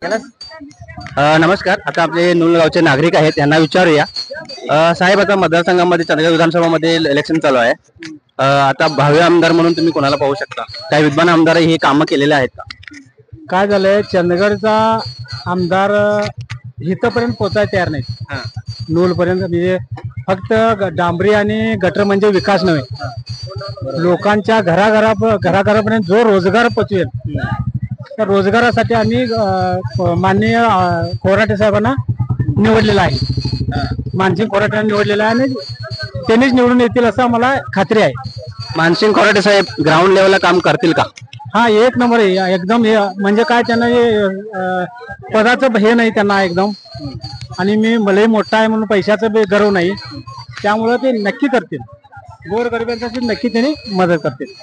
नमस्कार. आता आपले नुलगावचे नागरिक आहेत त्यांना विचारूया. साहेब, आता मतदारसंघामध्ये चंदगड विधानसभामध्ये इलेक्शन चालू आहे. आता भावी आमदार म्हणून तुम्ही कोणाला पाहू शकता? काही विद्वान आमदार हे कामं केलेले आहेत का? काय झालंय, चंदगडचा आमदार इथपर्यंत पोचायला तयार नाही. नूलपर्यंत म्हणजे फक्त डांबरी आणि गटर म्हणजे विकास नव्हे, लोकांच्या घराघरापर्यंत जो रोजगार पोचवेल त्या रोजगारासाठी आम्ही माननीय कोराटे साहेबांना निवडलेला आहे. मानसिंग कोराटेंना निवडलेला आहे आणि त्यांनीच निवडून येतील असं मला खात्री आहे. मानसिंग कोराटे साहेब ग्राउंड लेवलला काम करतील का? हा, एक नंबर आहे एकदम. म्हणजे काय, त्यांना पदाचं हे नाही त्यांना एकदम. आणि मी मलाही मोठा आहे म्हणून पैशाचं बी गर्व नाही. त्यामुळं ते नक्की करतील, गोरगरिबांसाठी नक्की त्यांनी मदत करतील.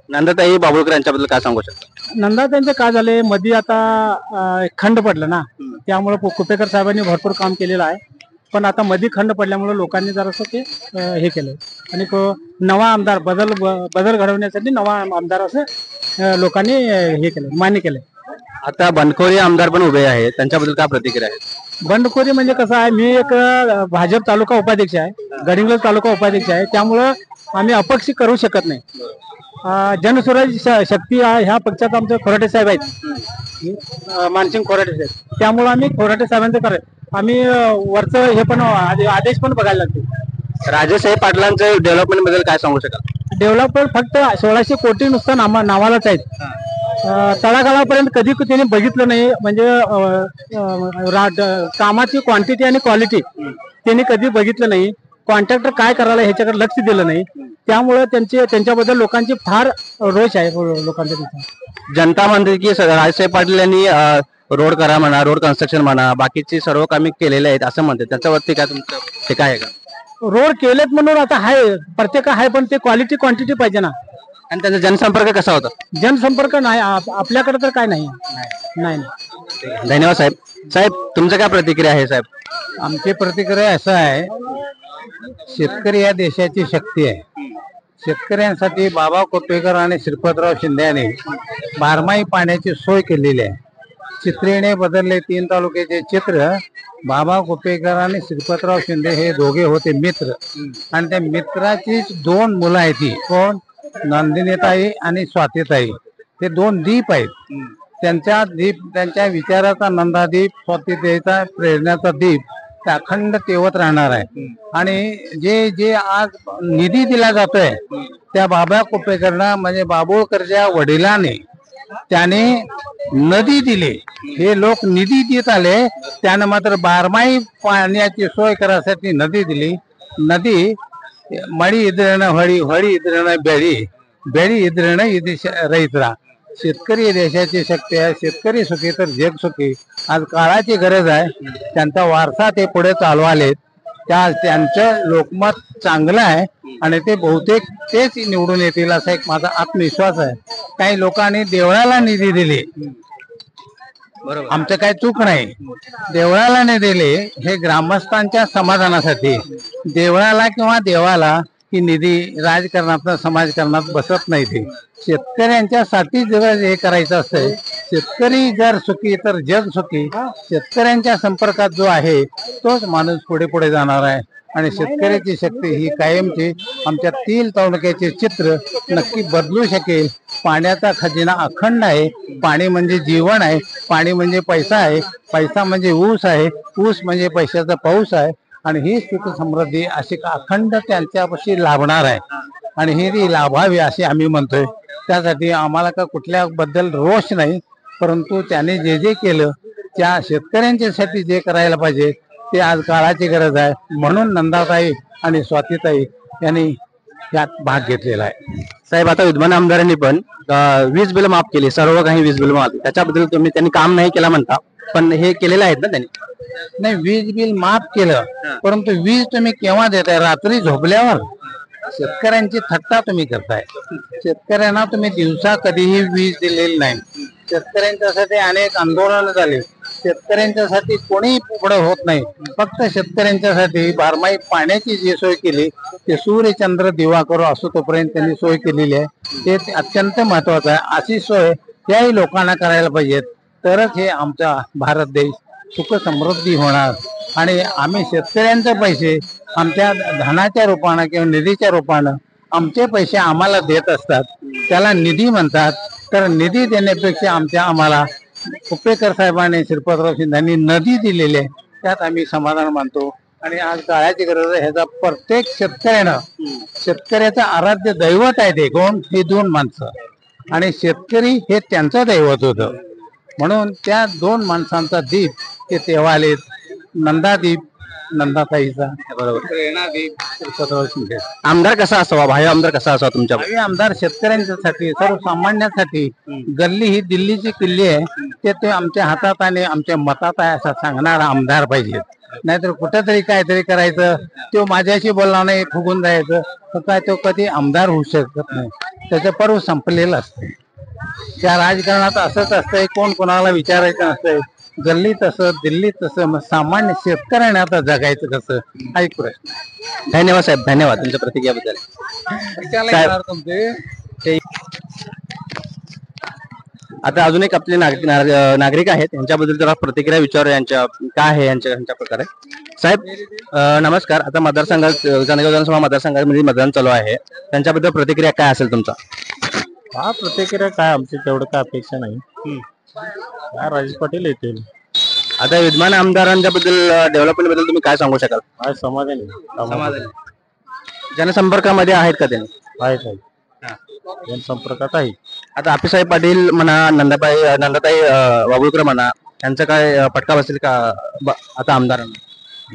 नंदाताई बाबुळकर यांच्याबद्दल काय सांगू शकता? नंदा त्यांचं काय झालंय, मध्ये आता खंड पडलं ना, त्यामुळे कुपेकर साहेबांनी भरपूर काम केलेलं आहे. पण आता मध्ये खंड पडल्यामुळे लोकांनी जरासं ते हे केलं आणि नवा आमदार बदल घडवण्यासाठी नवा आमदार असं लोकांनी हे केलं, मान्य केलं. आता बंडखोरी आमदार पण उभे आहेत, त्यांच्याबद्दल काय प्रतिक्रिया आहे? बंडखोरी म्हणजे कसं आहे, मी एक भाजप तालुका उपाध्यक्ष आहे, गडिंग्लज तालुका उपाध्यक्ष आहे. त्यामुळं आम्ही अपक्ष करू शकत नाही. जनसुराज शक्ती ह्या पक्षात आमचे खोराटे साहेब आहेत, मानसिंग खोराटे साहेब. त्यामुळं आम्ही खोराटे साहेबांचं करायचं. आम्ही वरचं हे पण आदेश पण बघायला लागतो. राजेसाहेब पाटलांचं डेव्हलपमेंट बद्दल काय सांगू शकाल? डेव्हलपमेंट फक्त 1600 कोटी नुसतं नावालाच आहेत. तळागाळापर्यंत कधी त्यांनी बघितलं नाही. म्हणजे कामाची क्वांटिटी आणि क्वालिटी त्यांनी कधी बघितलं नाही. कॉन्ट्रॅक्टर काय करायला ह्याच्याकडे लक्ष दिलं नाही. त्यामुळे त्यांच्याबद्दल लोकांची फार रोष आहे लोकांच्या तिथे. जनता म्हणते की राजेसाहेब पाटील यांनी रोड करा म्हणा, रोड कन्स्ट्रक्शन म्हणा, बाकीची सर्व कामे केलेले आहेत असं म्हणते. त्याच्यावरती काय तुमचं ते काय आहे का? रोड केलेत म्हणून आता आहे, प्रत्येक आहे, पण ते क्वालिटी क्वांटिटी पाहिजे ना. आणि त्याचा जनसंपर्क कसा होता? जनसंपर्क नाही आपल्याकडे तर काय नाही. धन्यवाद साहेब. साहेब, तुमचं काय प्रतिक्रिया आहे? साहेब, आमची प्रतिक्रिया असं आहे, शेतकरी या देशाची शक्ती आहे. शेतकऱ्यांसाठी बाबा कुपेकर आणि श्रीपतराव शिंदे यांनी बारमाही पाण्याची सोय केलेली आहे. चित्रेने बदलले 3 तालुक्याचे चित्र. बाबा कुपेकर आणि श्रीपतराव शिंदे हे दोघे होते मित्र, आणि त्या मित्राची 2 मुलं आहेत. ती कोण? नंदिनीताई आणि स्वातीताई. ते 2 दीप आहेत. त्यांच्या विचाराचा नंदादीप, स्वातीताईचा प्रेरणाचा दीप अखंड तेवत राहणार आहे. आणि जे आज निधी दिला जातोय त्या बाबा कुपेकरना, म्हणजे बाबुळकरच्या वडिलांनी त्याने नदी दिली. हे लोक निधी देत आले, त्यानं मात्र बारमाही पाण्याची सोय करायसाठी नदी दिली. नदी मळी इद्रेण हळी, हळी इद्रेण बेळी, बेळी इद्रेण रैतरा. शेतकरी देशाची शक्ती आहे. शेतकरी सुखी तर जग सुखी. आज काळाची गरज आहे. त्यांचा वारसा ते पुढे चालवालेत. त्यांचं लोकमत चांगलं आहे आणि ते बहुतेक तेच निवडून येतील असा एक माझा आत्मविश्वास आहे. काही लोकांनी देवळाला निधी दिली, बरोबर, आमचं काही चूक नाही. देवळाला नाही दिले, हे ग्रामस्थांच्या समाधानासाठी. देवळाला किंवा देवाला ही निधी राजकारणात समाजकारणात बसत नाही. ते शेतकऱ्यांच्यासाठी जर हे करायचं असतं, शेतकरी जर सुखी तर जग सुखी. शेतकऱ्यांच्या संपर्कात जो आहे तोच माणूस पुढे पुढे जाणार आहे. आणि शेतकऱ्याची शक्ती ही कायमची आमच्या 3 तालुक्याचे चित्र नक्की बदलू शकेल. पाण्याचा खजिना अखंड आहे. पाणी म्हणजे जीवन आहे. पाणी म्हणजे पैसा आहे. पैसा म्हणजे ऊस आहे. ऊस म्हणजे पैशाचा पाऊस आहे. आणि ही सुख समृद्धी अशी अखंड त्यांच्यापाशी लाभणार आहे. आणि ही ती लाभावी अशी आम्ही म्हणतोय. त्यासाठी आम्हाला का कुठल्या बद्दल रोष नाही, परंतु त्याने जे केलं त्या शेतकऱ्यांच्यासाठी जे करायला पाहिजे ते आज काळाची गरज आहे. म्हणून नंदाताई आणि स्वातीताई यांनी यात भाग घेतलेला आहे. साहेब, आता विद्वान आमदारांनी पण वीज बिल माफ केली, सर्व काही वीज बिल माफ. त्याच्याबद्दल त्यांनी काम नाही केला म्हणता, पण हे केलेलं आहेत ना त्यांनी? नाही, वीज बिल माफ केलं, परंतु वीज तुम्ही केव्हा देताय? रात्री झोपल्यावर. शेतकऱ्यांची थट्टा तुम्ही करताय. शेतकऱ्यांना तुम्ही दिवसा कधीही वीज दिलेली नाही. शेतकऱ्यांच्यासाठी अनेक आंदोलन झाले. शेतकऱ्यांच्यासाठी कोणीही पुढे होत नाही. फक्त शेतकऱ्यांच्यासाठी बारमाही पाण्याची जी सोय केली ते सूर्यचंद्र दिवा करू असो तोपर्यंत त्यांनी सोय केलेली आहे. ते अत्यंत महत्वाचं आहे. अशी सोय त्याही लोकांना करायला पाहिजेत. तरच हे आमचा भारत देश सुख समृद्धी होणार आणि आम्ही शेतकऱ्यांचे पैसे आमच्या धनाच्या रूपानं किंवा निधीच्या रूपानं आमचे पैसे आम्हाला देत असतात, त्याला निधी म्हणतात. तर निधी देण्यापेक्षा आम्हाला कुपेकर साहेबांनी श्रीपादराव शिंदेनी नदी दिलेली आहे, त्यात आम्ही समाधान मानतो. आणि आज काळाची गरज आहे, ह्याचा प्रत्येक शेतकऱ्याचं आराध्य दैवत आहे ते कोण, हे दोन माणसं. आणि शेतकरी हे त्यांचं दैवत होतं, म्हणून त्या दोन माणसांचा दीप ते तेव्हाले नंदादीप नंदाताईचा, बरोबर, प्रेरणादीप श्रीपादराव शिंदे. आमदार कसा असावा, भावी आमदार कसा असावा तुमच्या? भावी आमदार शेतकऱ्यांच्यासाठी, सर्वसामान्यांसाठी. गल्ली ही दिल्लीची किल्ली आहे, ते आमच्या हातात आणि आमच्या मतात आहे असं सांगणारा आमदार पाहिजे. नाहीतर कुठेतरी काहीतरी करायचं, तो माझ्याशी बोलला नाही, फुगून जायचं, तर काय तो कधी आमदार होऊ शकत नाही. त्याचं पर्व संपलेलं असते. त्या राजकारणात असंच असतंय, कोण कोणाला विचारायचं नसतंय. गल्ली तसं, दिल्लीत तसं, मग सामान्य शेतकऱ्याने आता जगायचं कसं, हा एक प्रश्न. धन्यवाद साहेब, धन्यवाद तुमच्या प्रतिक्रियाबद्दल. आता अजून एक आपले नागरिक आहेत, यांच्याबद्दल जरा प्रतिक्रिया विचारू. यांच्या काय आहे यांच्या प्रकारे. साहेब नमस्कार. आता मतदारसंघात चांदगाव विधानसभा मतदारसंघामध्ये मतदान चालू आहे, त्यांच्याबद्दल प्रतिक्रिया काय असेल तुमचा? हा, प्रतिक्रिया काय, आमची तेवढं काय अपेक्षा नाही. राजेश पाटील येतील. आता विद्यमान आमदारांच्या बद्दल, डेव्हलपमेंट बद्दल तुम्ही काय सांगू शकाल? काय समाधान जनसंपर्कामध्ये आहेत का त्यांनी? आहे जनसंपर्कात आहे. आता आपिसाहेब पाटील म्हणा, नंदाताई वागुळकर म्हणा, यांचं काय फटका बसेल का आता आमदारांना?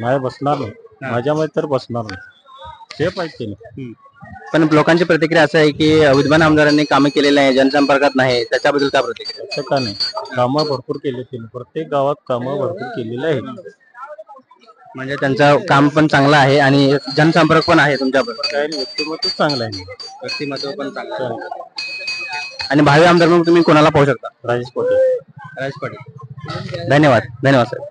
नाही बसणार नाही, माझ्या माहिती तर बसणार नाही. ते पाहिजे. पण लोकांची प्रतिक्रिया असं आहे की विद्यमान आमदारांनी कामे केलेली आहे, जनसंपर्कात नाही, त्याच्याबद्दल काय प्रतिक्रिया? असं का नाही, कामं भरपूर केले त्यांनी, प्रत्येक गावात कामं भरपूर केलेलं आहे. म्हणजे त्यांचं काम पण चांगलं आहे आणि जनसंपर्क पण आहे तुमच्याबरोबर. काय व्यक्तिमत्व चांगलं आहे. व्यक्तिमत्व पण चांगलं आहे. आणि भावी आमदार म्हणून तुम्ही कोणाला पाहू शकता? राजेश पाटील. राजेश पाटील. धन्यवाद, धन्यवाद साहेब.